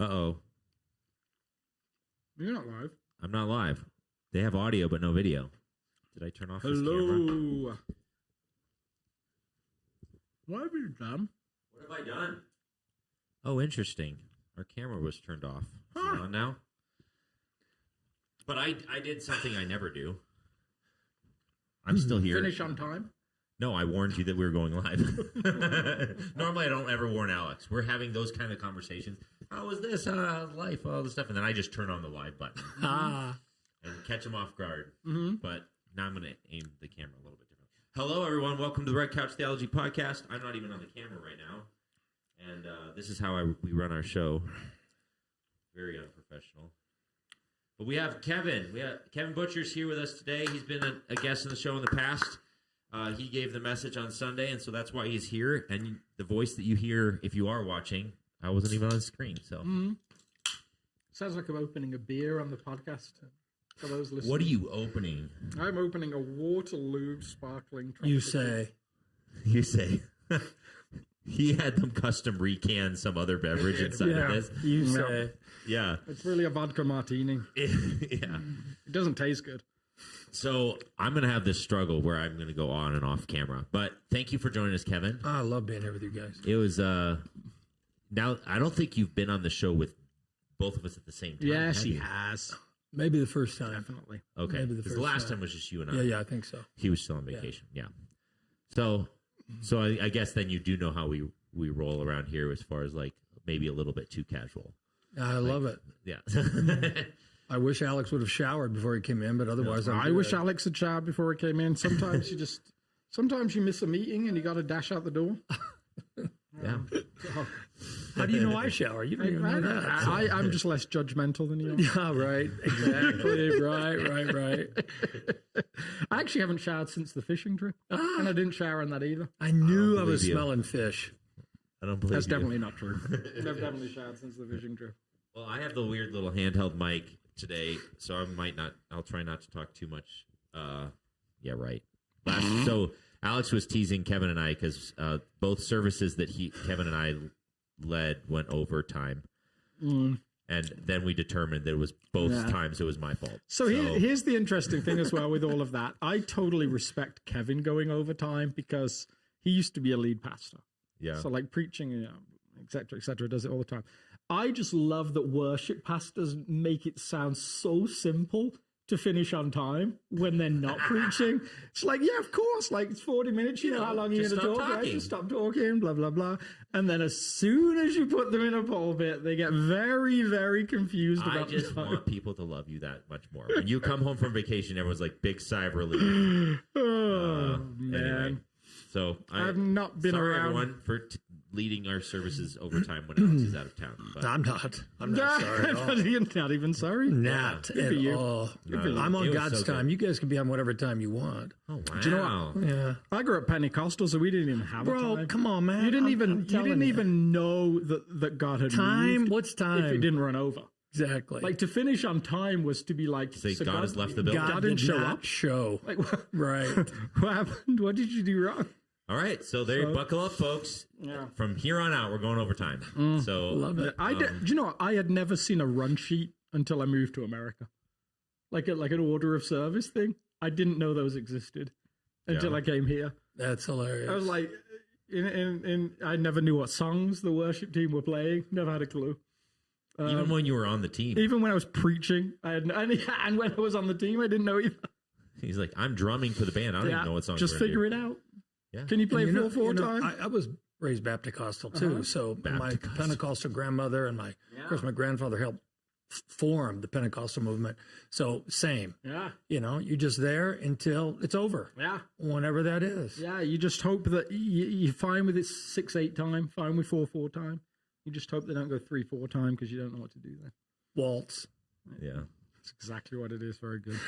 Uh-oh. You're not live. I'm not live. They have audio but no video. Did I turn off this camera? Hello. What have you done? What have I done? Oh, interesting. Our camera was turned off. Is it on now? But I did something I never do. I'm still here. Finish on time? No, I warned you that we were going live. Normally, I don't ever warn Alex. We're having those kind of conversations. How was this? Life, all this stuff. And then I just turn on the live button and catch them off guard. Mm-hmm. But now I'm going to aim the camera a little bit differently. Hello, everyone. Welcome to the Red Couch Theology Podcast. I'm not even on the camera right now. And this is how we run our show. Very unprofessional. But we have Kevin. Kevin Butcher's here with us today. He's been a guest in the show in the past. He gave the message on Sunday, and so that's why he's here. And the voice that you hear, if you are watching, I wasn't even on the screen. So Sounds like I'm opening a beer on the podcast for those listening. What are you opening? I'm opening a Waterloo sparkling. You say. He had them custom recan some other beverage inside of this. You say. Yeah. It's really a vodka martini. Yeah. It doesn't taste good. So I'm going to have this struggle where I'm going to go on and off camera. But thank you for joining us, Kevin. I love being here with you guys. It was, now, I don't think you've been on the show with both of us at the same time. Yes, he has. Maybe the first time. Definitely. Okay. Maybe Because the last time was just you and I. Yeah, I think so. He was still on vacation. Yeah. So I guess then you do know how we roll around here as far as like maybe a little bit too casual. I love it. Yeah. I wish Alex would have showered before he came in, but otherwise I wish Alex had showered before he came in. Sometimes you miss a meeting and you got to dash out the door. Yeah. How do you know I shower? You don't even know that. I'm just less judgmental than you are. Yeah, right. Exactly. right. I actually haven't showered since the fishing trip, and I didn't shower on that either. I knew I believe was you. smelling fish. I don't believe That's you. definitely not true. I've definitely showered since the fishing trip. Well, I have the weird little handheld mic today, so I'll try not to talk too much. Yeah, right. So Alex was teasing Kevin and I because both services that Kevin and I led went overtime. And then we determined that it was both times it was my fault. So here's the interesting thing as well with all of that. I totally respect Kevin going overtime because he used to be a lead pastor. Yeah. So like preaching, et cetera, does it all the time. I just love that worship pastors make it sound so simple to finish on time when they're not preaching. It's like, yeah, of course, like it's 40 minutes, you know how long you're going to talk, right? Just stop talking, blah, blah, blah. And then as soon as you put them in a pulpit, they get very, very confused about I just want people to love you that much more. When you come home from vacation, everyone's like, big sigh of relief. Man. Anyway, so I've not been sorry around. Everyone for leading our services overtime when Alex is out of town. But I'm not sorry at all. You're not even sorry? Not at all. I'm on God's time. You guys can be on whatever time you want. oh wow! Do you know what? Yeah. I grew up Pentecostal, so we didn't even have a time. Bro, come on, man. You didn't I'm telling you. even know that God had Time? moved What's time? if it didn't run over. Exactly. Like to finish on time was to be like, Say God has left the building. God didn't did show not up. show. Like, Right. what happened? What did you do wrong? All right, so buckle up, folks. Yeah. From here on out, we're going overtime. So Love it. Do you know what? I had never seen a run sheet until I moved to America, like an order of service thing. I didn't know those existed until I came here. That's hilarious. I was like, I never knew what songs the worship team were playing. Never had a clue. even when you were on the team, Even when I was preaching, and when I was on the team, I didn't know either. he's like, I'm drumming for the band. I don't even know what song. Just figure it out. Yeah. Can you play And 4/4 time? I was raised Baptist-costal too, so my Pentecostal grandmother and of course, my grandfather helped form the Pentecostal movement. So same. Yeah. You're just there until it's over. Yeah. Whenever that is. Yeah, you just hope that you're fine with it 6/8 time, fine with 4/4 time. You just hope they don't go 3/4 time because you don't know what to do then. Waltz. Yeah. That's exactly what it is. Very good.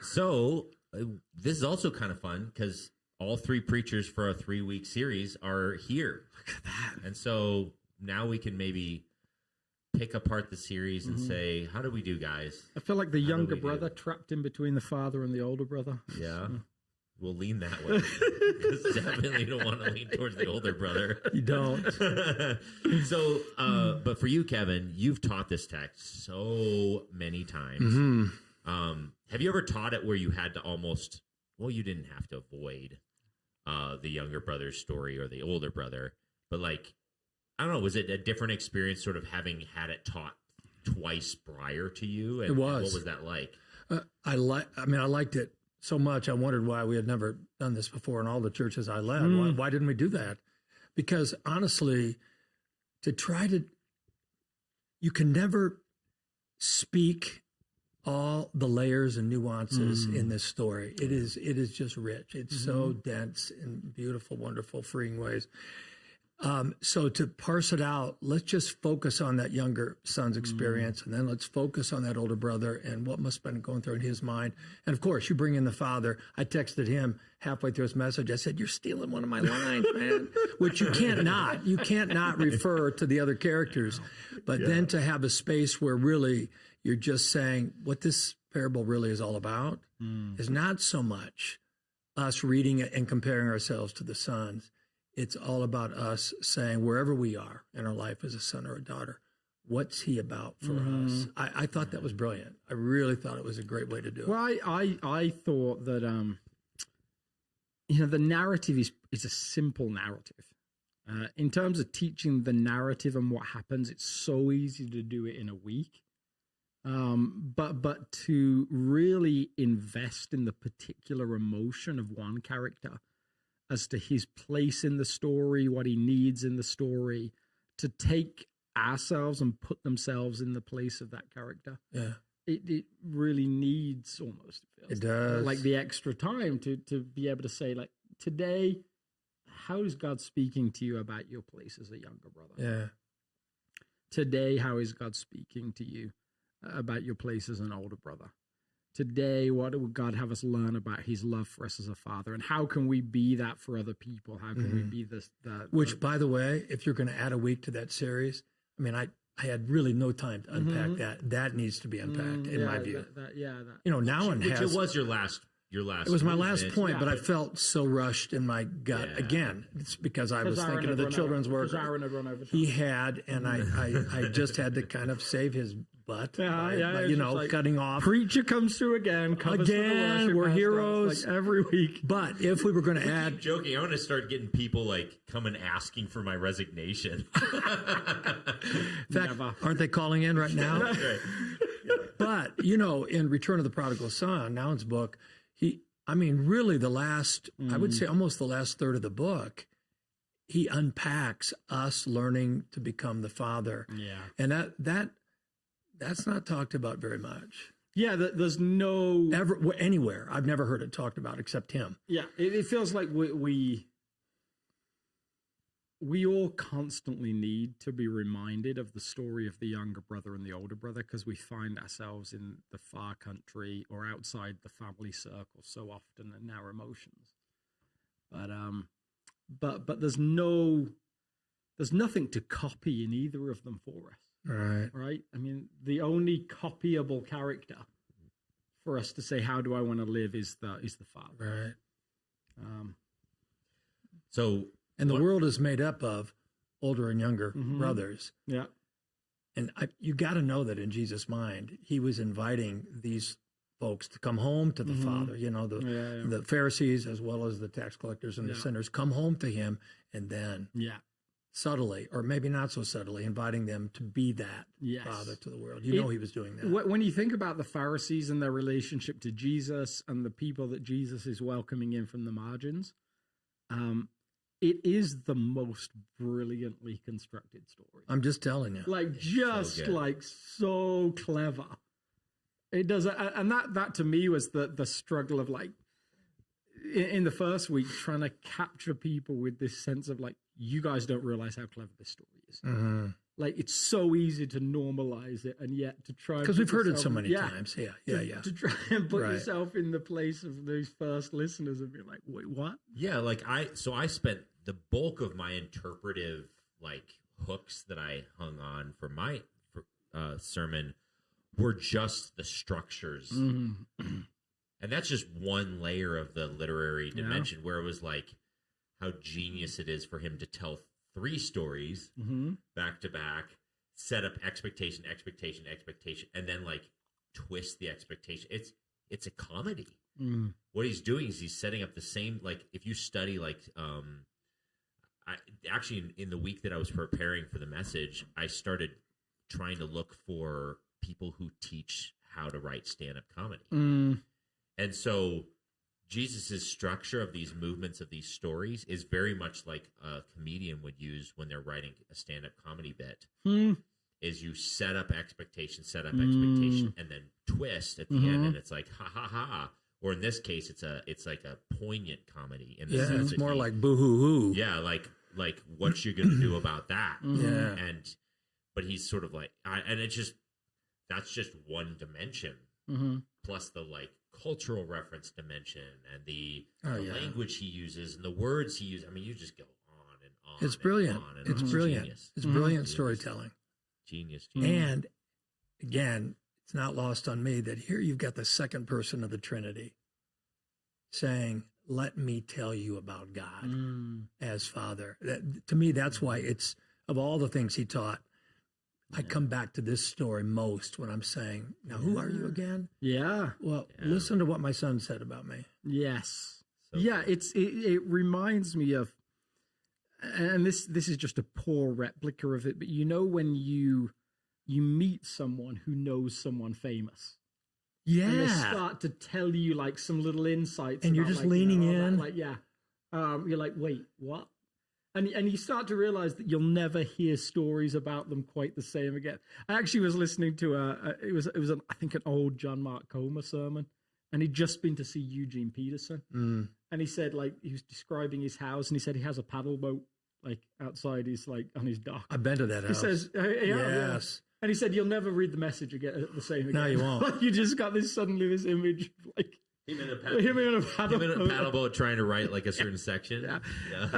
So this is also kind of fun because all three preachers for a 3-week series are here. Look at that. And so now we can maybe pick apart the series and say, how do we do, guys? I feel like the How do younger we do? brother trapped in between the father and the older brother. Yeah. we'll lean that way. Because definitely don't want to lean towards the older brother. You don't. So, but for you, Kevin, you've taught this text so many times. Mm-hmm. Have you ever taught it where you had to almost, well, you didn't have to avoid the younger brother's story or the older brother, but like, I don't know, was it a different experience sort of having had it taught twice prior to you? And It was. What was that like? I liked it so much. I wondered why we had never done this before in all the churches I led. Why didn't we do that? Because honestly, you can never speak all the layers and nuances in this story. It is just rich. It's so dense in beautiful, wonderful, freeing ways. So to parse it out, let's just focus on that younger son's experience, and then let's focus on that older brother and what must have been going through in his mind. And of course, you bring in the father. I texted him halfway through his message. I said, "You're stealing one of my lines, man," which you can't not refer to the other characters. But then to have a space where really you're just saying what this parable really is all about is not so much us reading it and comparing ourselves to the sons. It's all about us saying wherever we are in our life as a son or a daughter, what's he about for us? I thought that was brilliant. I really thought it was a great way to do it. Well, I thought that, the narrative is a simple narrative. In terms of teaching the narrative and what happens, it's so easy to do it in a week. But to really invest in the particular emotion of one character as to his place in the story, what he needs in the story, to take ourselves and put themselves in the place of that character. Yeah. It really needs almost, It does. like the extra time to be able to say, like, today, how is God speaking to you about your place as a younger brother? Yeah. Today, how is God speaking to you about your place as an older brother? Today, what would God have us learn about his love for us as a father? And how can we be that for other people? How can we be this? Which, by the way, if you're going to add a week to that series, I mean, I had really no time to unpack that. That needs to be unpacked, in my view. Now one has. Which it was your last. It was my last point, but I felt so rushed in my gut. Yeah. Again, it's because I was thinking of the children's work he had, and I just had to kind of save his butt. Cutting off. Preacher comes through again. We're heroes like every week. But if we were going to add, joking, I want to start getting people like coming asking for my resignation. In fact, aren't they calling in right now? Right. But in Return of the Prodigal Son, Noun's book, really the last, I would say almost the last third of the book, he unpacks us learning to become the father. Yeah. And that's not talked about very much. Yeah, there's no... anywhere. I've never heard it talked about except him. Yeah, it feels like we all constantly need to be reminded of the story of the younger brother and the older brother, because we find ourselves in the far country or outside the family circle so often in our emotions. But there's nothing to copy in either of them for us. Right? I mean, the only copyable character for us to say, how do I want to live, is the father. Right. And the world is made up of older and younger brothers. Yeah. And you got to know that in Jesus' mind, he was inviting these folks to come home to the Father. The Pharisees as well as the tax collectors and the sinners come home to him, and then subtly, or maybe not so subtly, inviting them to be that Father to the world. He was doing that. When you think about the Pharisees and their relationship to Jesus and the people that Jesus is welcoming in from the margins, it is the most brilliantly constructed story. I'm just telling you. So clever. It does, and that to me was the struggle of, like, in the first week, trying to capture people with this sense of, like, you guys don't realize how clever this story is. Like, it's so easy to normalize it, and yet to try, because we've heard it so many times. To try and put yourself in the place of those first listeners and be like, wait, what? Yeah, like I spent the bulk of my interpretive, like, hooks that I hung on for my sermon were just the structures And that's just one layer of the literary dimension where it was like how genius it is for him to tell 3 stories back to back, set up expectation, and then like twist the expectation. It's a comedy. What he's doing is he's setting up the same, like if you study like actually in the week that I was preparing for the message, I started trying to look for people who teach how to write stand-up comedy. And so Jesus' structure of these movements of these stories is very much like a comedian would use when they're writing a stand-up comedy bit. Is you set up expectation, and then twist at the end, and it's like ha ha ha. Or in this case, it's like a poignant comedy. In the sense it's more like boo hoo hoo. Yeah, like what you gonna do about that? But he's sort of like, and it's just that's just one dimension, plus the like cultural reference dimension and the language he uses and the words he uses. I mean, you just go on and on. It's brilliant. It's brilliant. Genius. It's brilliant storytelling. Genius. And again, it's not lost on me that here you've got the second person of the Trinity saying, let me tell you about God as Father. To me, that's why it's, of all the things he taught, I come back to this story most when I'm saying, now, who are you again? Yeah. Well, listen to what my son said about me. Yes. So yeah, it reminds me of, and this is just a poor replica of it, but you know when you meet someone who knows someone famous. Yeah. And they start to tell you like some little insights. And you're about, just like, leaning in. You're like, wait, what? And you start to realize that you'll never hear stories about them quite the same again. I actually was listening to it was I think an old John Mark Comer sermon, and he'd just been to see Eugene Peterson, and he said like he was describing his house, and he said he has a paddle boat like outside his like on his dock. I've been to that house. He says, yes. And he said you'll never read the message again the same again. No, you won't. Like, you just got this image of, like. Him in a paddle boat trying to write like a certain section. Yeah. Yeah.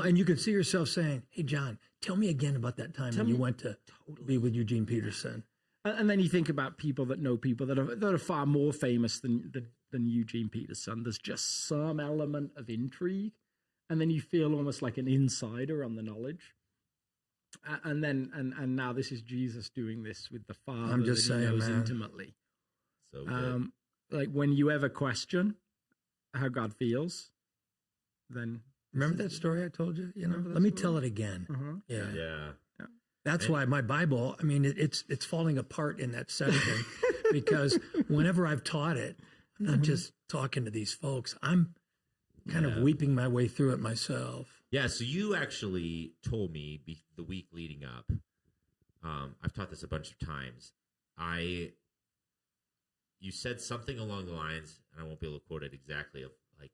And you could see yourself saying, hey, John, tell me again about that time when you went to be with Eugene Peterson. And then you think about people that know people that are far more famous than Eugene Peterson. There's just some element of intrigue. And then you feel almost like an insider on the knowledge. And now this is Jesus doing this with the Father I'm just that he saying, knows man. intimately. So good. Like when you ever question how God feels, then remember that story I told you? Let me tell it again. Yeah. That's why my Bible, I mean, it's falling apart in that section because whenever I've taught it, I'm not just talking to these folks. I'm kind of weeping my way through it myself. Yeah, so you actually told me the week leading up, I've taught this a bunch of times, you said something along the lines, and I won't be able to quote it exactly, of like,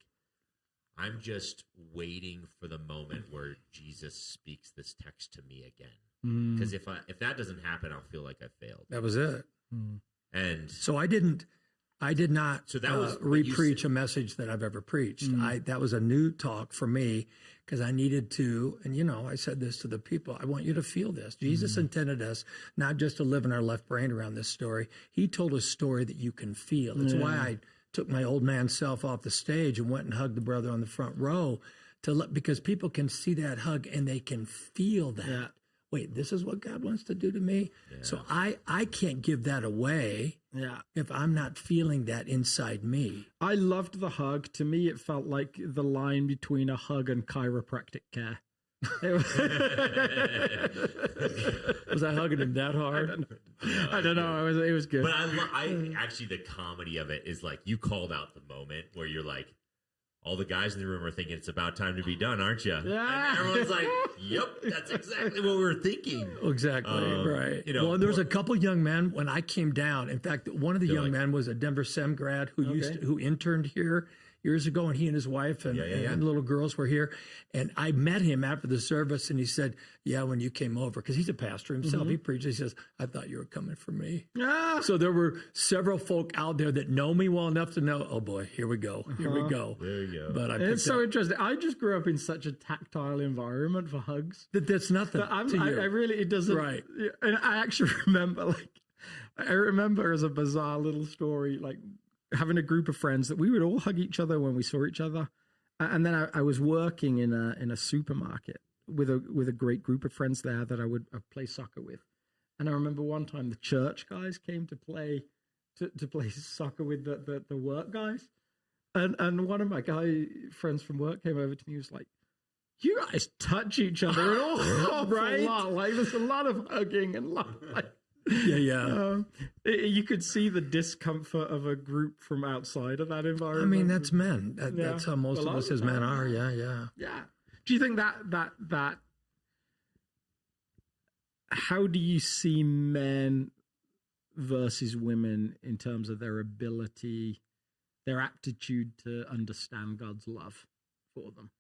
I'm just waiting for the moment where Jesus speaks this text to me again. Because if that doesn't happen, I'll feel like I failed. That was it. And so I did not so that was re-preach a message that I've ever preached. That was a new talk for me because I needed to, and I said this to the people, I want you to feel this. Jesus intended us not just to live in our left brain around this story. He told a story that you can feel. It's why I took my old man self off the stage and went and hugged the brother on the front row because people can see that hug and they can feel that. Yeah. Wait, this is what God wants to do to me? Yeah. So I can't give that away if I'm not feeling that inside me. I loved the hug. To me, it felt like the line between a hug and chiropractic care. Was I hugging him that hard? I don't know. It was good. But I actually, the comedy of it is like you called out the moment where you're like, all the guys in the room are thinking it's about time to be done, aren't you? Yeah. And everyone's like, yep, that's exactly what we were thinking. Exactly, right. Well, there was a couple young men when I came down. In fact, one of the young men was a Denver Sem grad who interned here years ago, and he and his wife and little girls were here. And I met him after the service, and he said, yeah, when you came over, because he's a pastor himself, he preaches, he says, I thought you were coming for me. Ah. So there were several folk out there that know me well enough to know, oh boy, here we go. There you go. But it's so interesting. I just grew up in such a tactile environment for hugs. That's nothing to you. I really, it doesn't. Right. And I actually remember, as a bizarre little story, like having a group of friends that we would all hug each other when we saw each other. And then I was working in a supermarket with a great group of friends there that I would play soccer with. And I remember one time the church guys came to play soccer with the work guys. And one of my friends from work came over to me and was like, "You guys touch each other an awful lot. Like, there's a lot of hugging and like." Yeah. You could see the discomfort of a group from outside of that environment. I mean, that's men. That's how most of us as men are. Yeah. Do you think that how do you see men versus women in terms of their ability, their aptitude to understand God's love for them?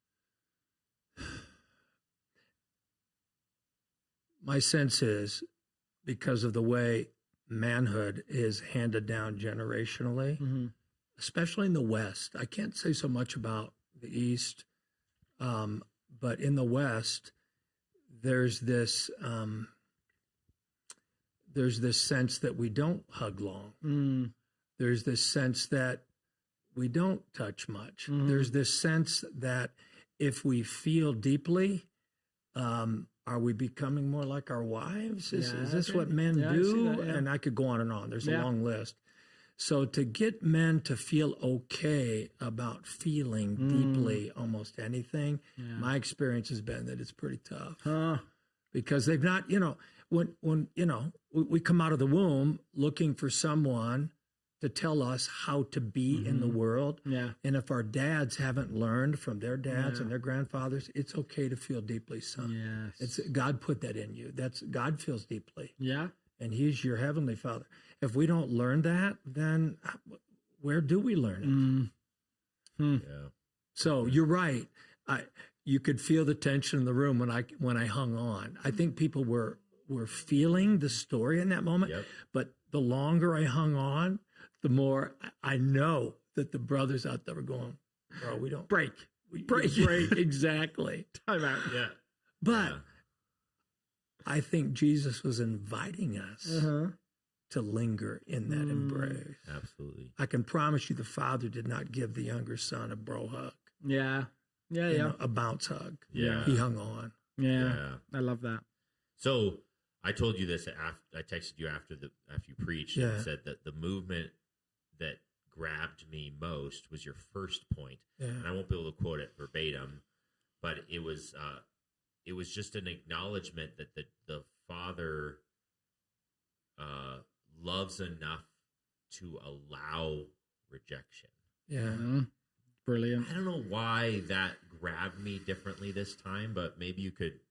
My sense is, because of the way manhood is handed down generationally, especially in the West. I can't say so much about the East, but in the West, there's this sense that we don't hug long. There's this sense that we don't touch much. There's this sense that if we feel deeply, are we becoming more like our wives? Is this what men do? And I could go on and on. There's a long list. So to get men to feel okay about feeling deeply almost anything, my experience has been that it's pretty tough. Because they've not, when we come out of the womb looking for someone to tell us how to be in the world. And if our dads haven't learned from their dads and their grandfathers, it's okay to feel deeply, son. It's God put that in you. God feels deeply. And he's your heavenly Father. If we don't learn that, then where do we learn it? So you're right. You could feel the tension in the room when I hung on. I think people were feeling the story in that moment. But the longer I hung on, the more I know that the brothers out there were going, "Bro, we don't break. Exactly. Time out. But I think Jesus was inviting us to linger in that embrace. Absolutely. I can promise you the father did not give the younger son a bro hug. A bounce hug. He hung on. I love that. So I told you this after I texted you after you preached and said that the movement that grabbed me most was your first point. And I won't be able to quote it verbatim, but it was just an acknowledgement that the Father loves enough to allow rejection. Brilliant. I don't know why that grabbed me differently this time, but maybe you could,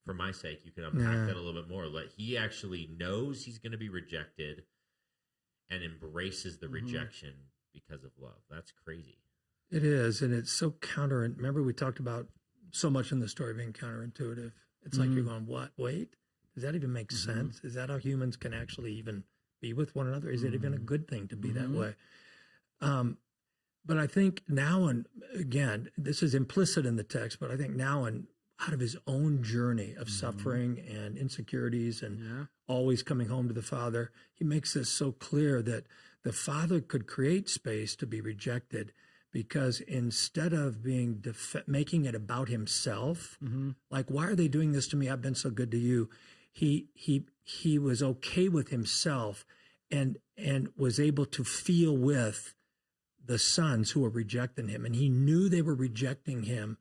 for my sake, you could unpack that a little bit more. Like, he actually knows he's going to be rejected and embraces the rejection because of love. That's crazy. It is, and it's so remember we talked about so much in the story being counterintuitive. It's like you're going, what? Wait? Does that even make sense? Is that how humans can actually even be with one another? Is it even a good thing to be that way? But I think now, and again, this is implicit in the text, but I think now, and out of his own journey of suffering and insecurities and always coming home to the Father, he makes this so clear that the Father could create space to be rejected, because instead of making it about himself, like, why are they doing this to me? I've been so good to you. He was okay with himself and was able to feel with the sons who were rejecting him. And he knew they were rejecting him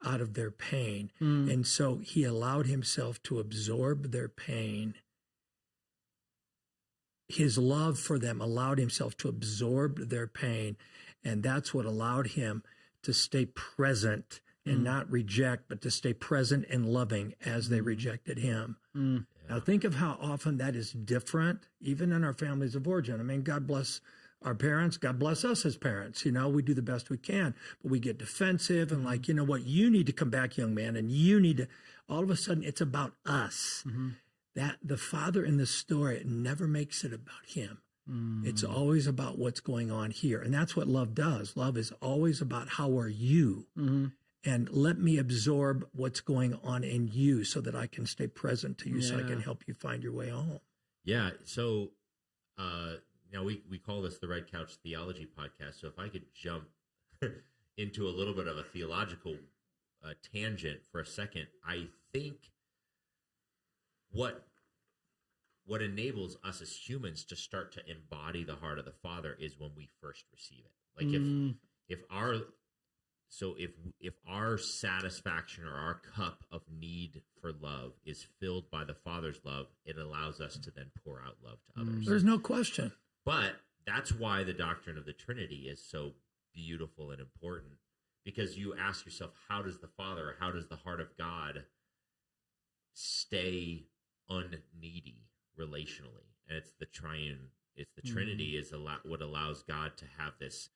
out of their pain. And so he allowed himself to absorb their pain. His love for them allowed himself to absorb their pain. And that's what allowed him to stay present and not reject, but to stay present and loving as they rejected him. Now think of how often that is different, even in our families of origin. I mean, God bless our parents. God bless us as parents. We do the best we can, but we get defensive and like, you know what, you need to come back, young man, and you need to, all of a sudden it's about us. That the Father in the story never makes it about him. It's always about what's going on here. And that's what love does. Love is always about how are you? And let me absorb what's going on in you so that I can stay present to you, so I can help you find your way home. Yeah. So now we call this the Red Couch Theology Podcast. So if I could jump into a little bit of a theological tangent for a second, I think what enables us as humans to start to embody the heart of the Father is when we first receive it. Like if our satisfaction or our cup of need for love is filled by the Father's love, it allows us to then pour out love to others. There's no question. But that's why the doctrine of the Trinity is so beautiful and important, because you ask yourself, how does the Father, how does the heart of God stay unneedy relationally? And it's the triune, it's the Trinity is what allows God to have this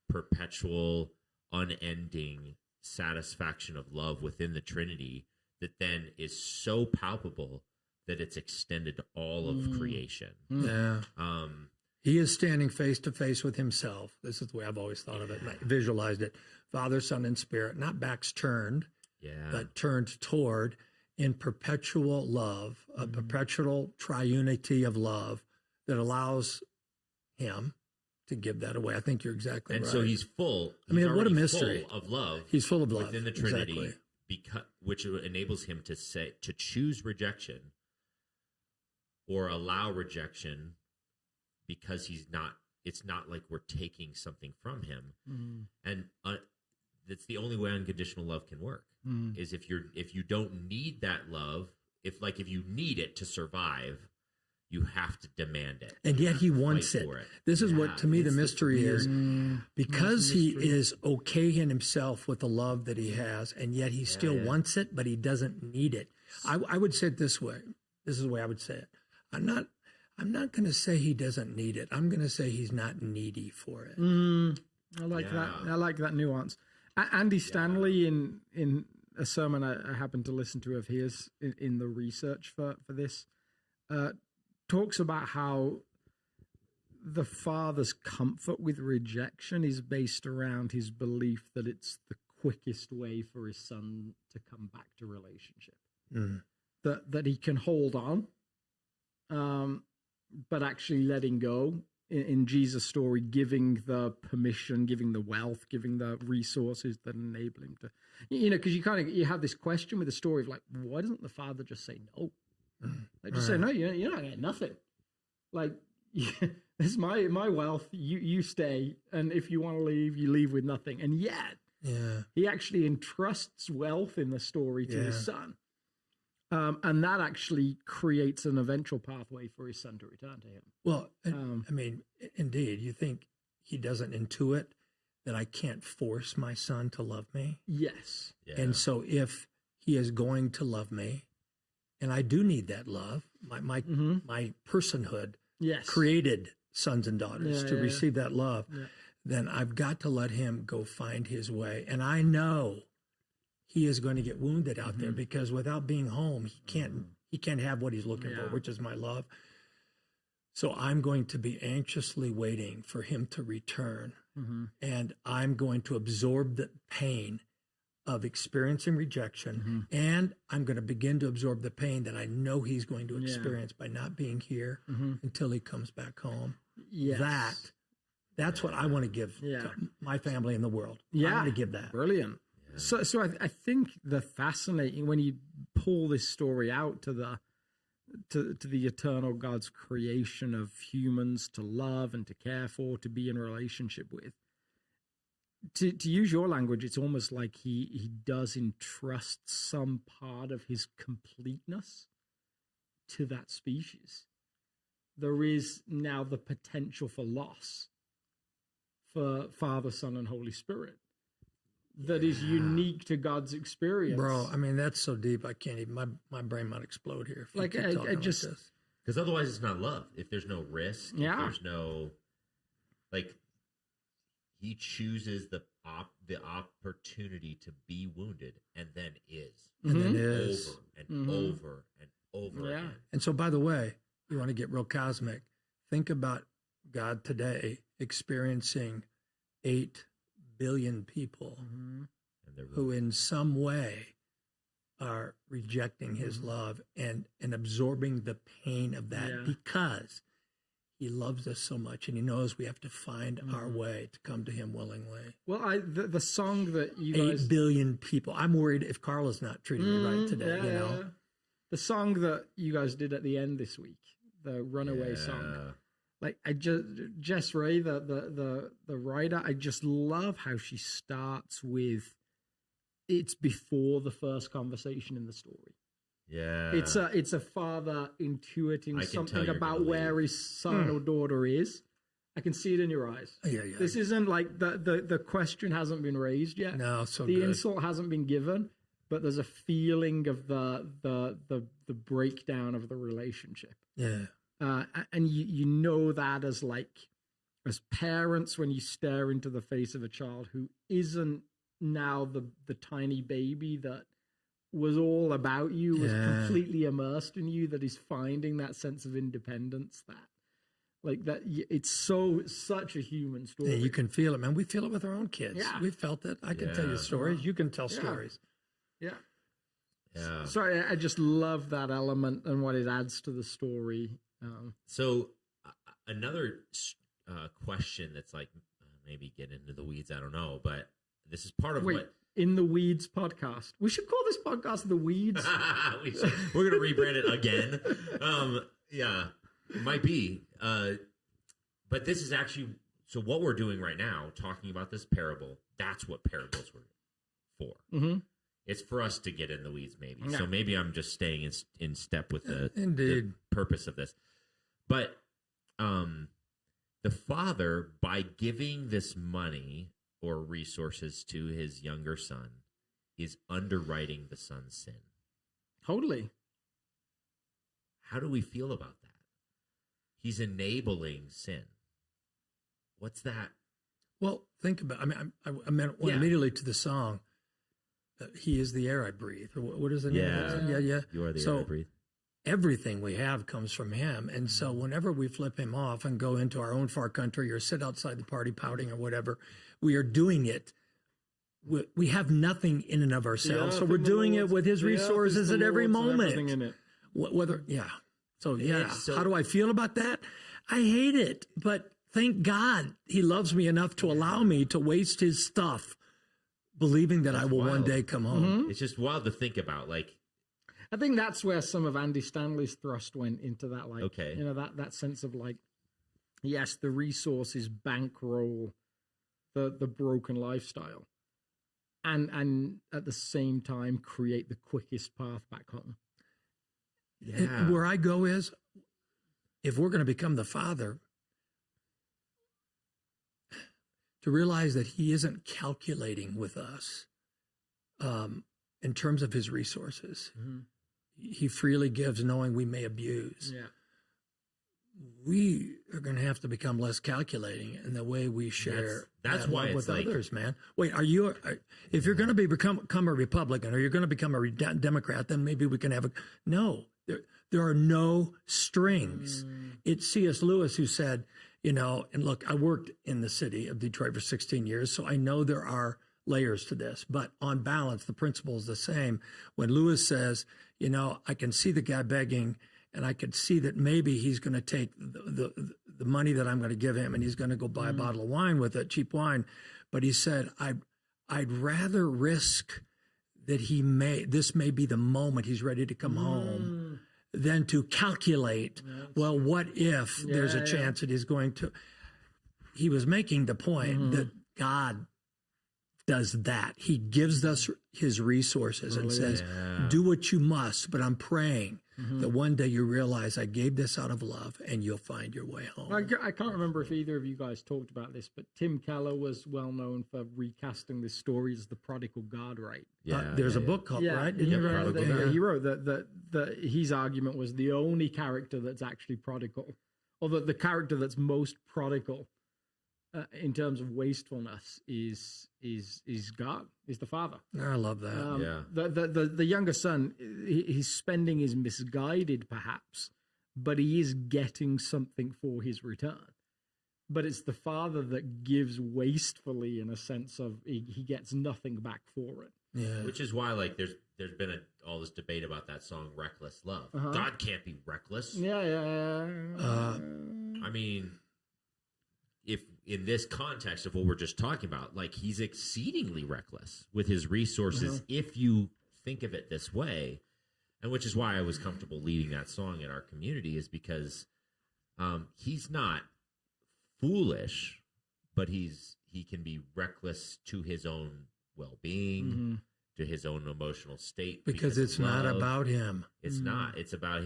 perpetual, unending satisfaction of love within the Trinity that then is so palpable that it's extended to all of creation. Yeah. He is standing face to face with himself. This is the way I've always thought of it. And I visualized it. Father, Son, and Spirit, not backs turned, but turned toward in perpetual love, a perpetual triunity of love that allows him to give that away. I think you're exactly right. And so he's full. I mean, what a mystery. Full of love. He's full of love within the Trinity, exactly. which enables him to choose rejection or allow rejection, because it's not like we're taking something from him. And that's the only way unconditional love can work, is if you don't need that love, if you need it to survive, you have to demand it. And yet he wants it. This is what, to me, the mystery is. Because he is okay in himself with the love that he has, and yet he still wants it, but he doesn't need it. I would say it this way. This is the way I would say it. I'm not going to say he doesn't need it. I'm going to say he's not needy for it. I like that. I like that nuance. Andy Stanley, in a sermon I happened to listen to of his in the research for this, talks about how the Father's comfort with rejection is based around his belief that it's the quickest way for his Son to come back to relationship. That he can hold on, but actually letting go in Jesus' story, giving the permission, giving the wealth, giving the resources that enable him to, because you have this question with the story of like, why doesn't the Father just say no? Like, just say no. You're not getting nothing. Like, it's my wealth. You stay, and if you want to leave, you leave with nothing. And yet, he actually entrusts wealth in the story to his Son. And that actually creates an eventual pathway for his Son to return to him. Well, I mean, indeed, you think he doesn't intuit that I can't force my Son to love me? Yes. Yeah. And so if he is going to love me, and I do need that love, my personhood created sons and daughters to receive that love, then I've got to let him go find his way. And I know he is going to get wounded out there, because without being home, he can't have what he's looking for, which is my love. So I'm going to be anxiously waiting for him to return, and I'm going to absorb the pain of experiencing rejection, and I'm going to begin to absorb the pain that I know he's going to experience by not being here until he comes back home. Yes. That's what I want to give to my family and the world. Yeah. I want to give that. Brilliant. So I think the fascinating, when you pull this story out to the eternal God's creation of humans to love and to care for, to be in a relationship with, to use your language, it's almost like he does entrust some part of his completeness to that species. There is now the potential for loss for Father, Son, and Holy Spirit that is unique to God's experience. Bro, I mean, that's so deep, I can't even, my brain might explode here. If like, I just... Because otherwise it's not love. If there's no risk, if there's no, like, he chooses the opportunity to be wounded, and then is. And then is. Over and over and over again. And so, by the way, you want to get real cosmic, think about God today experiencing 8 billion people who in some way are rejecting his love and absorbing the pain of that because he he loves us so much, and he knows we have to find our way to come to him willingly. Well, the song that you guys... 8 billion people. I'm worried if Carla's not treating me right today, you know. Yeah. The song that you guys did at the end this week, the Runaway song. Like, Jess Ray, the writer, I just love how she starts with, it's before the first conversation in the story. Yeah. It's a father intuiting something about where his son or daughter is. I can see it in your eyes. Yeah. This isn't like the question hasn't been raised yet. No, so the good. insult hasn't been given, but there's a feeling of the breakdown of the relationship. Yeah. And you know that as parents, when you stare into the face of a child who isn't now the tiny baby that was all about you, was completely immersed in you, that is finding that sense of independence, it's such a human story. Yeah, you can feel it, man. We feel it with our own kids. Yeah. We felt it. I can tell you stories. You can tell stories. Yeah. Yeah. Sorry, I just love that element and what it adds to the story. So another question that's like, maybe get into the weeds, I don't know, but this is part of what... In the Weeds podcast. We should call this podcast The Weeds. We're going to rebrand it again. Yeah, it might be. But this is actually, so what we're doing right now, talking about this parable, that's what parables were for. Mm-hmm. It's for us to get in the weeds, maybe. Yeah. So maybe I'm just staying in step with the purpose of this. But the father, by giving this money or resources to his younger son, is underwriting the son's sin. Totally. How do we feel about that? He's enabling sin. What's that? Well, think about. I mean, I went immediately to the song. He is the air I breathe. What is the name of it? Yeah. You are the air I breathe. Everything we have comes from him. And so whenever we flip him off and go into our own far country or sit outside the party pouting or whatever, we are doing it. We have nothing in and of ourselves. So we're doing it with his resources at every moment. So how do I feel about that? I hate it. But thank God he loves me enough to allow me to waste his stuff, believing that I will one day come home. Mm-hmm. It's just wild to think about. I think that's where some of Andy Stanley's thrust went into that, that sense of yes, the resources bankroll the broken lifestyle, and at the same time create the quickest path back home. Yeah. And where I go is, if we're going to become the father, to realize that he isn't calculating with us in terms of his resources. Mm-hmm. He freely gives, knowing we may abuse. Yeah. We are going to have to become less calculating in the way we share. That's why it's with others, man. Wait, if you're going to become a Republican or you're going to become a Democrat, then maybe we can have no. There are no strings. It's C.S. Lewis who said, and look, I worked in the city of Detroit for 16 years, so I know there are layers to this, but on balance, the principle is the same. When Lewis says, I can see the guy begging, and I could see that maybe he's going to take the money that I'm going to give him, and he's going to go buy a bottle of wine with it, cheap wine. But he said, I'd rather risk that this may be the moment he's ready to come home, than to calculate, well, what if there's a chance that he's going to. He was making the point that God does that. He gives us his resources and says, do what you must, but I'm praying that one day you realize I gave this out of love and you'll find your way home. I can't remember if either of you guys talked about this, but Tim Keller was well known for recasting this story as the prodigal God, right? There's a book called, right? He wrote that his argument was the only character that's actually prodigal, or the character that's most prodigal in terms of wastefulness is God, is the father. I love that. The younger son, his spending is misguided perhaps, but he is getting something for his return. but it's the father that gives wastefully in a sense of he gets nothing back for it. Yeah. Which is why, like, there's been all this debate about that song "Reckless Love." God can't be reckless. Yeah. I mean, if in this context of what we're just talking about, like, he's exceedingly reckless with his resources. If you think of it this way, and which is why I was comfortable leading that song in our community, is because he's not foolish, but he can be reckless to his own well-being, to his own emotional state, because it's not about him. It's not. It's about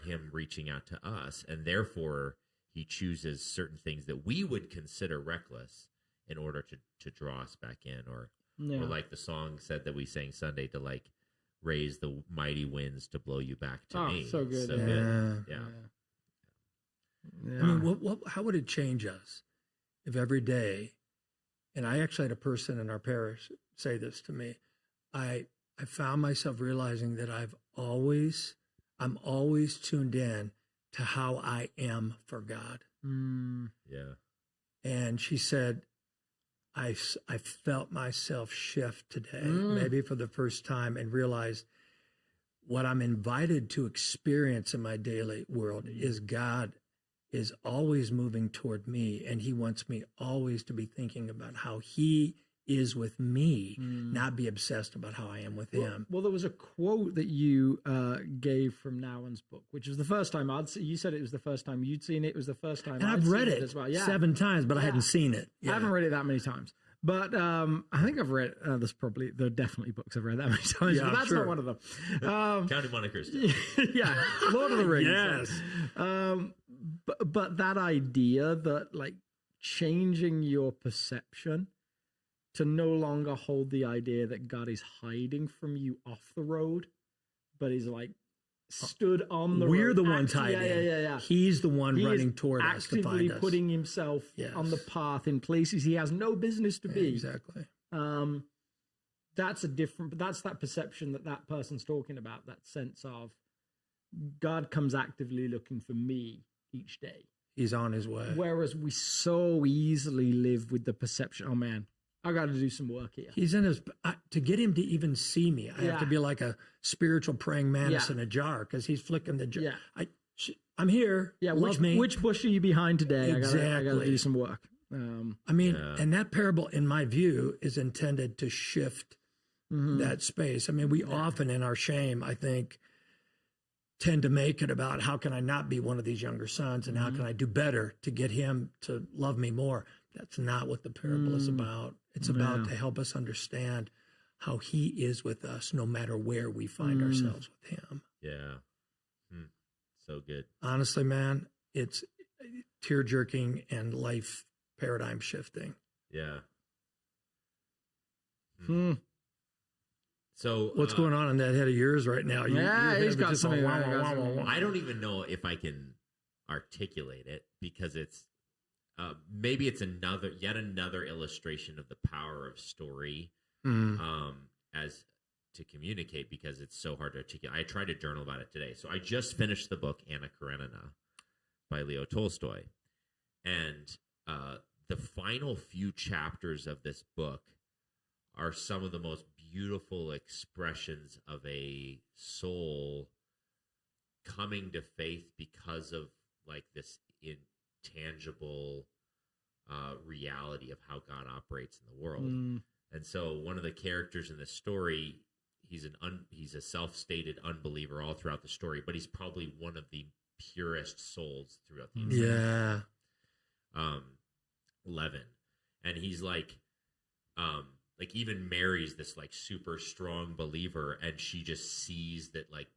him reaching out to us, and therefore he chooses certain things that we would consider reckless in order to draw us back in, or like the song said that we sang Sunday, to like raise the mighty winds to blow you back to me. So good. So good. Yeah. I mean, how would it change us if every day, and I actually had a person in our parish say this to me, I found myself realizing that I'm always tuned in to how I am for God. Yeah. And she said, I felt myself shift today, maybe for the first time, and realized what I'm invited to experience in my daily world is God is always moving toward me, and he wants me always to be thinking about how he is with me, not be obsessed about how I am with him. Well, there was a quote that you gave from Nouwen's book, which was the first time you said it was the first time you'd seen it. It was the first time I've read it as well. 7 times, but I hadn't seen it. I haven't read it that many times. But I think I've read, there are definitely books I've read that many times, but that's not one of them. Counting Monte Cristo. Yeah, Lord of the Rings. Yes. But that idea that, like, changing your perception to no longer hold the idea that God is hiding from you off the road, but is like stood on the road. We're the ones hiding. Yeah. He's the one running toward us to find us. Actively putting himself on the path in places he has no business to be. Exactly. That's that perception that person's talking about, that sense of God comes actively looking for me each day. He's on his way. Whereas we so easily live with the perception, oh man, I got to do some work here. He's in his, to get him to even see me, I have to be like a spiritual praying mantis in a jar, because he's flicking the jar. Yeah. I'm here. Yeah, love me. Which bush are you behind today? Exactly. I got to do some work. I mean, and that parable, in my view, is intended to shift that space. I mean, we often, in our shame, I think, tend to make it about how can I not be one of these younger sons, and how can I do better to get him to love me more. That's not what the parable is about. It's about to help us understand how he is with us no matter where we find ourselves with him. Yeah. So good. Honestly, man, it's tear-jerking and life paradigm shifting. Yeah. So what's going on in that head of yours right now? He's got something. I don't even know if I can articulate it, because it's maybe it's yet another illustration of the power of story as to communicate, because it's so hard to articulate. I tried to journal about it today. So I just finished the book Anna Karenina by Leo Tolstoy, and the final few chapters of this book are some of the most beautiful expressions of a soul coming to faith because of, like, this intangible reality of how God operates in the world. And so one of the characters in this story, he's a self-stated unbeliever all throughout the story, but he's probably one of the purest souls throughout the entire Levin. And he's like even marries this like super strong believer, and she just sees that like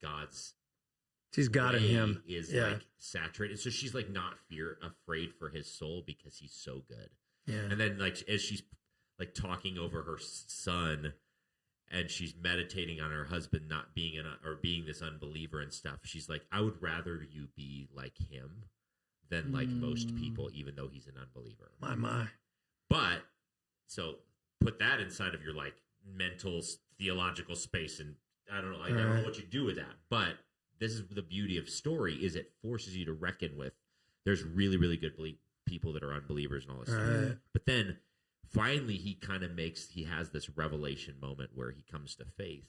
she's got in him is like saturated. So she's like not afraid for his soul because he's so good. Yeah. And then like as she's like talking over her son, and she's meditating on her husband not being being this unbeliever and stuff, she's like, I would rather you be like him than like most people, even though he's an unbeliever. My. But so put that inside of your like mental theological space, and I don't know, I don't know what you do with that. But this is the beauty of story, is it forces you to reckon with. There's really, really good people that are unbelievers and all this stuff. But then finally he has this revelation moment where he comes to faith,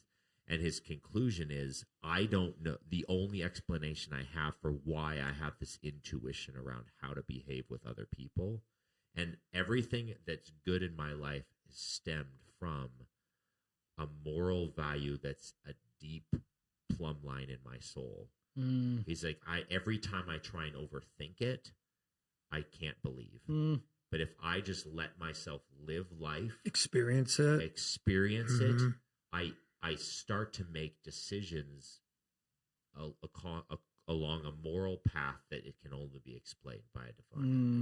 and his conclusion is, I don't know. The only explanation I have for why I have this intuition around how to behave with other people, and everything that's good in my life is stemmed from a moral value that's a deep plumb line in my soul. He's like, every time I try and overthink it, I can't believe. But if I just let myself live life, experience it, I start to make decisions along a moral path that it can only be explained by a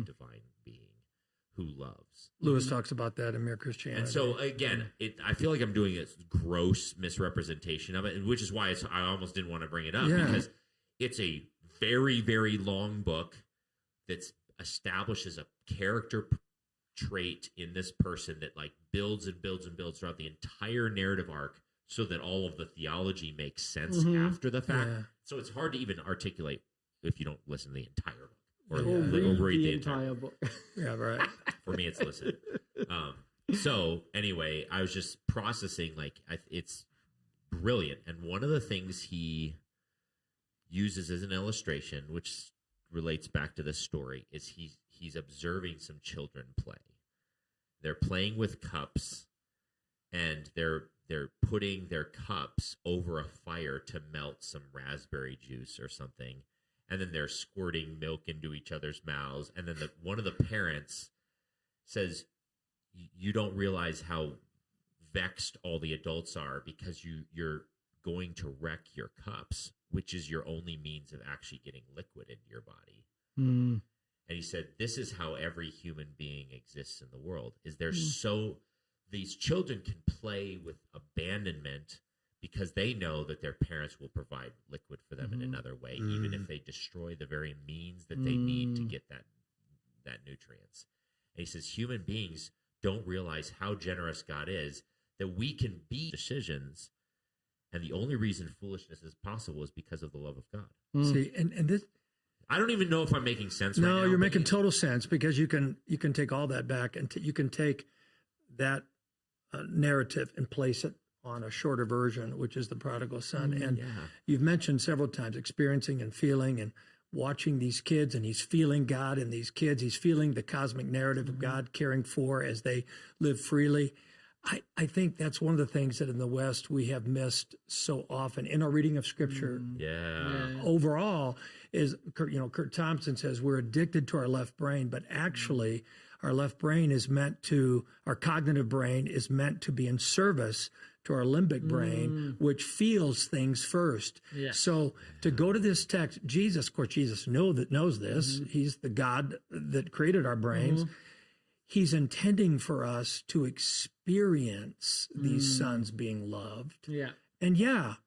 divine being who loves. Lewis talks about that in Mere Christianity. And so again, I feel like I'm doing a gross misrepresentation of it, and which is why I almost didn't want to bring it up, because it's a very, very long book that establishes a character trait in this person that like builds and builds and builds throughout the entire narrative arc, so that all of the theology makes sense after the fact. So it's hard to even articulate if you don't listen to the entire book. Or read the entire book. Yeah, right. For me, it's listen. So anyway, I was just processing, like, it's brilliant. And one of the things he uses as an illustration, which relates back to this story, is he's observing some children play. They're playing with cups, and they're putting their cups over a fire to melt some raspberry juice or something. And then they're squirting milk into each other's mouths. And then one of the parents says, you don't realize how vexed all the adults are because you're going to wreck your cups, which is your only means of actually getting liquid into your body. And he said, this is how every human being exists in the world. These children can play with abandonment because they know that their parents will provide liquid for them in another way, even if they destroy the very means that they need to get that nutrients. And he says human beings don't realize how generous God is, that we can be decisions, and the only reason foolishness is possible is because of the love of God. See, and this, I don't even know if I'm making sense right now. No, you're making total sense, because you can take all that back, and you can take that narrative and place it on a shorter version, which is the prodigal son. And you've mentioned several times experiencing and feeling and watching these kids, and he's feeling God in these kids. He's feeling the cosmic narrative of God caring for as they live freely. I think that's one of the things that in the West we have missed so often in our reading of Scripture. Overall, is, Kurt Thompson says we're addicted to our left brain, but actually our left brain is our cognitive brain is meant to be in service to our limbic brain, which feels things first. So to go to this text, Jesus, of course, Jesus knows this. He's the God that created our brains. He's intending for us to experience these sons being loved. And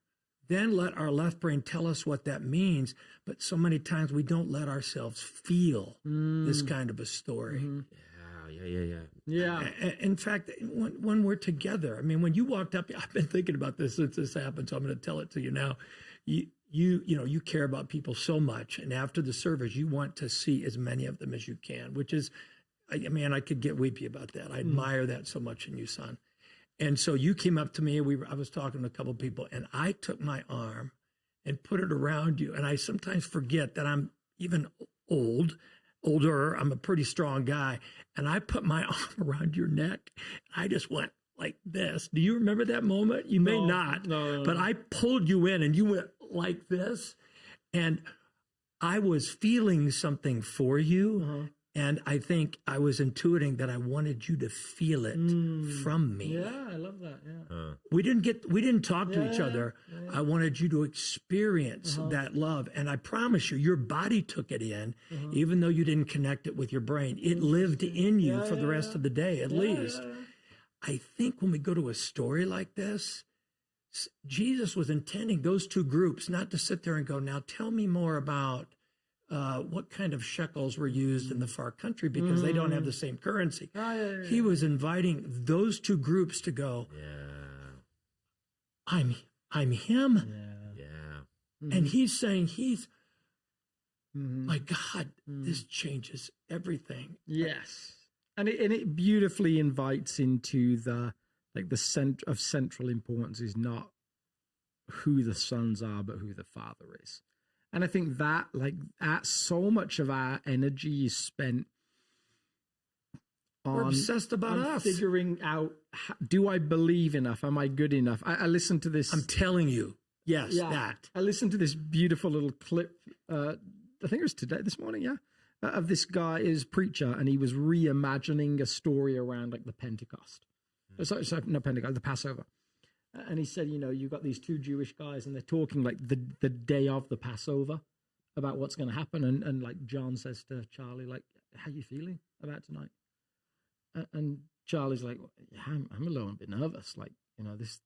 then let our left brain tell us what that means. But so many times we don't let ourselves feel this kind of a story. In fact, when we're together, I mean, when you walked up, I've been thinking about this since this happened, so I'm going to tell it to you now. You care about people so much, and after the service, you want to see as many of them as you can, which is, I could get weepy about that. I admire that so much in you, son. And so you came up to me, I was talking to a couple of people, and I took my arm and put it around you. And I sometimes forget that I'm even older. I'm a pretty strong guy. And I put my arm around your neck. I just went like this. Do you remember that moment? You may not. No. But I pulled you in and you went like this. And I was feeling something for you. And I think I was intuiting that I wanted you to feel it from me. Yeah, I love that. Yeah. We didn't talk to each other. I wanted you to experience that love. And I promise you, your body took it in, even though you didn't connect it with your brain. It lived in you for the rest of the day, at least. I think when we go to a story like this, Jesus was intending those two groups not to sit there and go, now tell me more about what kind of shekels were used in the far country, because they don't have the same currency. He was inviting those two groups to go, I'm him. And he's saying My God, this changes everything. Yes. And it beautifully invites into the center of central importance is not who the sons are, but who the Father is. And I think that so much of our energy is spent We're obsessed about us. Figuring out, do I believe enough? Am I good enough? I listened to this. I'm telling you. Yes, that. I listened to this beautiful little clip, I think it was this morning, of this guy, his preacher, and he was reimagining a story around like the Pentecost. Sorry, not Pentecost, the Passover. And he said, you've got these two Jewish guys and they're talking like the day of the Passover about what's going to happen. And like John says to Charlie, like, how you feeling about tonight? And Charlie's like, yeah, I'm a little bit nervous. Like, this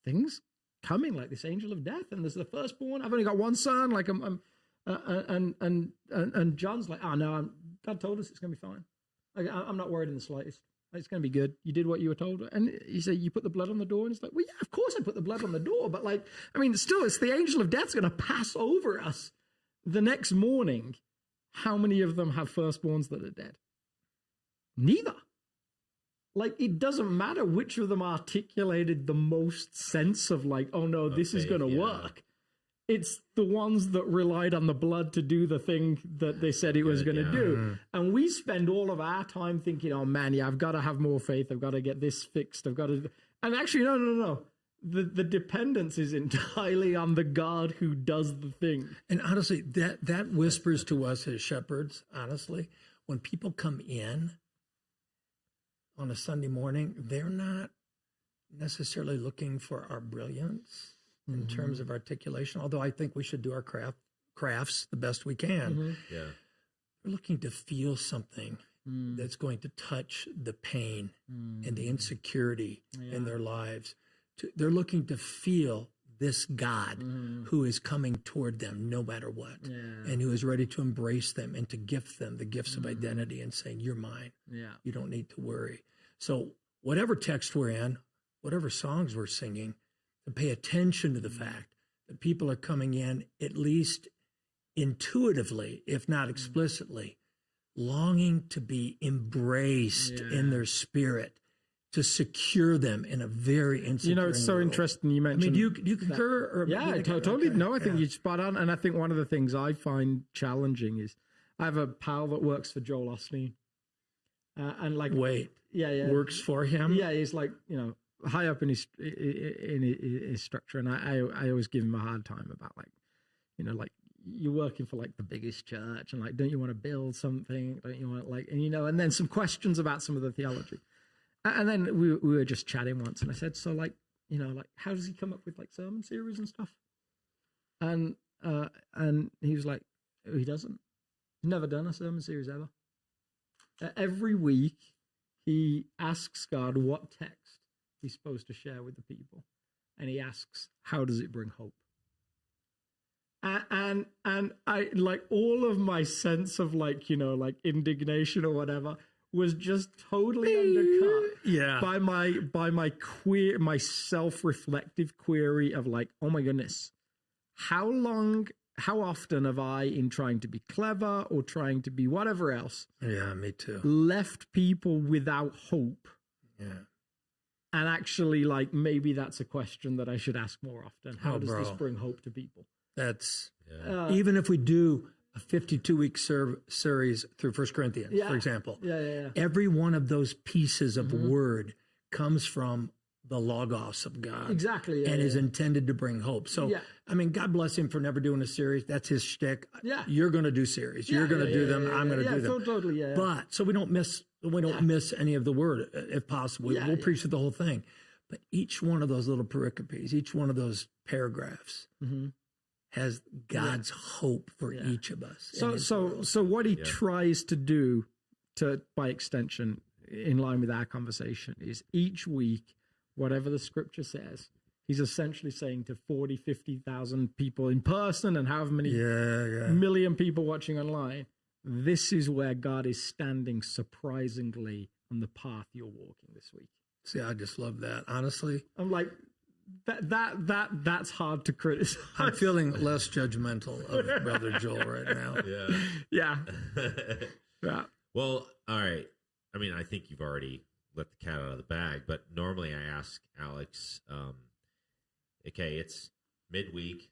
thing's coming, like this angel of death. And there's the firstborn. I've only got one son. Like and John's like, oh no, God told us it's going to be fine. Like, I'm not worried in the slightest. It's going to be good. You did what you were told. And he said, you put the blood on the door? And it's like, well, yeah, of course I put the blood on the door. But like, I mean, still, it's the angel of death's going to pass over us the next morning. How many of them have firstborns that are dead? Neither. Like, it doesn't matter which of them articulated the most sense of like, oh no, this is going to work. It's the ones that relied on the blood to do the thing that they said it was going to do. And we spend all of our time thinking, oh man, I've got to have more faith. I've got to get this fixed. I've got to, and actually, no. The dependence is entirely on the God who does the thing. And honestly, that whispers to us as shepherds, honestly, when people come in on a Sunday morning, they're not necessarily looking for our brilliance in terms of articulation, although I think we should do our crafts the best we can. Yeah. We're looking to feel something that's going to touch the pain and the insecurity in their lives. They're looking to feel this God who is coming toward them no matter what, and who is ready to embrace them and to gift them the gifts of identity and saying, you're mine. Yeah. You don't need to worry. So whatever text we're in, whatever songs we're singing, to pay attention to the fact that people are coming in at least intuitively, if not explicitly, longing to be embraced in their spirit, to secure them in a very insecure it's so world. Interesting you mentioned. I mean, do you concur? Or yeah, totally. Okay. No, I think you're spot on. And I think one of the things I find challenging is I have a pal that works for Joel Osteen. And like, works for him? Yeah, he's like, high up in his structure, and I always give him a hard time about like you're working for like the biggest church, and like, don't you want to build something? Don't you want like, and then some questions about some of the theology, and then we were just chatting once, and I said, so like, like how does he come up with like sermon series and stuff? And he was like, he doesn't. He's never done a sermon series ever. Every week, he asks God what text he's supposed to share with the people, and he asks, how does it bring hope? And I like all of my sense of like like indignation or whatever was just totally undercut by my self-reflective query of like, oh my goodness, how often have I, in trying to be clever or trying to be whatever else, me too, left people without hope? And actually, like, maybe that's a question that I should ask more often. How does this bring hope to people? That's even if we do a 52-week series through 1 Corinthians, for example. Every one of those pieces of word comes from the logos of God. Exactly. And is intended to bring hope. So, I mean, God bless him for never doing a series. That's his shtick. You're going to do series. You're going to do them. I'm going to do them. Totally, But so we don't miss any of the word, if possible. We'll preach the whole thing. But each one of those little pericopes, each one of those paragraphs has God's hope for each of us. So what he tries to do, by extension, in line with our conversation, is each week, whatever the scripture says, he's essentially saying to 40, 50,000 people in person and however many million people watching online, this is where God is standing surprisingly on the path you're walking this week. See, I just love that. Honestly, I'm like, that's hard to criticize. I'm feeling less judgmental of Brother Joel right now. Yeah. Yeah. Well, all right. I mean, I think you've already let the cat out of the bag, but normally I ask Alex, okay, it's midweek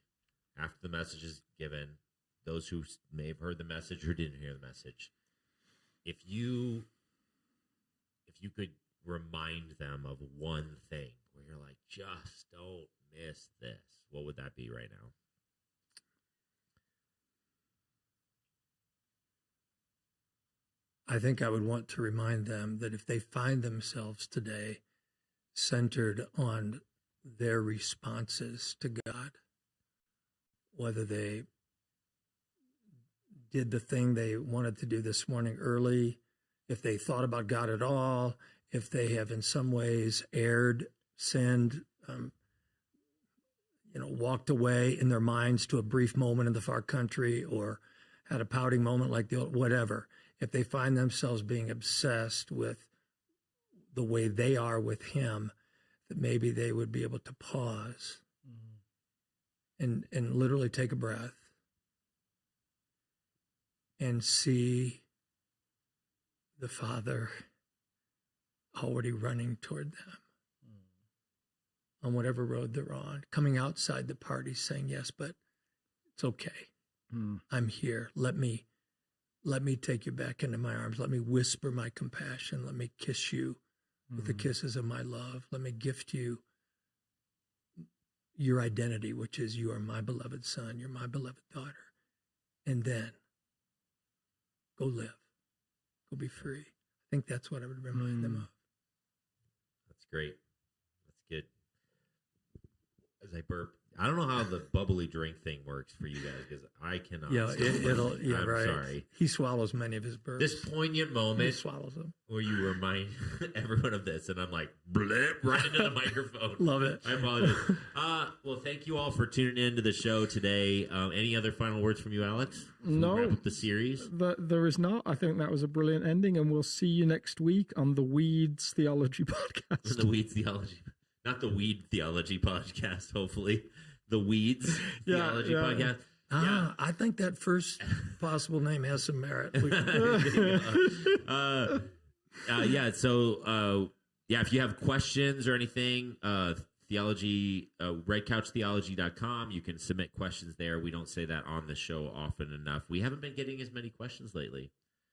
after the message is given, those who may have heard the message or didn't hear the message. If you could remind them of one thing where you're like, just don't miss this, what would that be right now? I think I would want to remind them that if they find themselves today centered on their responses to God, whether they did the thing they wanted to do this morning early, if they thought about God at all, if they have in some ways erred, sinned, walked away in their minds to a brief moment in the far country, or had a pouting moment like whatever. If they find themselves being obsessed with the way they are with Him, that maybe they would be able to pause and literally take a breath and see the Father already running toward them on whatever road they're on, coming outside the party saying, yes, but it's okay. I'm here. Let me take you back into my arms. Let me whisper my compassion. Let me kiss you with the kisses of my love. Let me gift you your identity, which is you are my beloved son, you're my beloved daughter. And then go live. Go be free. I think that's what I would remind them of. That's great. That's good. As I burp, I don't know how the bubbly drink thing works for you guys because I cannot. Yeah, I'm right. Sorry. He swallows many of his burps. This poignant moment He swallows them. where you remind everyone of this, and I'm like, blip, right into the microphone. Love it. I apologize. Well, thank you all for tuning into the show today. Any other final words from you, Alex? No. Wrap up the series. There is not. I think that was a brilliant ending, and we'll see you next week on the Weeds Theology Podcast. The Weeds Theology. Not the Weed Theology Podcast, hopefully. The Weeds Theology Podcast. I think that first possible name has some merit. So, if you have questions or anything, redcouchtheology.com, you can submit questions there. We don't say that on the show often enough. We haven't been getting as many questions lately.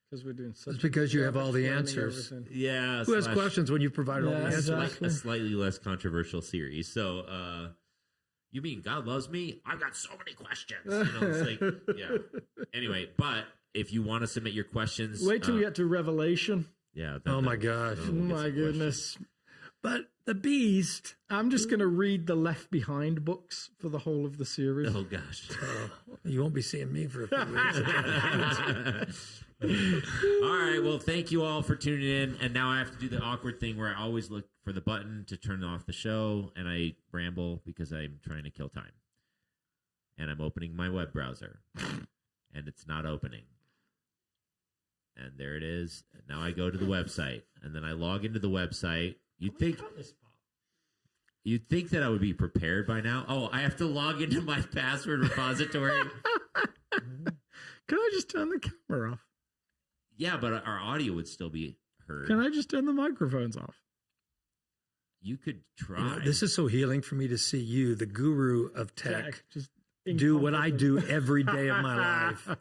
Because we're doing such. It's because you have all the answers. Yeah. Who has questions when you provide all the answers? Exactly. A slightly less controversial series. So, you mean God loves me? I've got so many questions. It's like, yeah. Anyway, but if you want to submit your questions, wait till we get to Revelation. Yeah. Oh my gosh. Oh my goodness. But the beast. I'm just going to read the Left Behind books for the whole of the series. Oh gosh. You won't be seeing me for a few weeks. All right. Well, thank you all for tuning in. And now I have to do the awkward thing where I always look for the button to turn off the show, and I ramble because I'm trying to kill time. And I'm opening my web browser, and it's not opening. And there it is. And now I go to the website, and then I log into the website. You'd think that I would be prepared by now. Oh, I have to log into my password repository. Can I just turn the camera off? Yeah, but our audio would still be heard. Can I just turn the microphones off? You could try. This is so healing for me to see you, the guru of tech, Just do what I do every day of my life.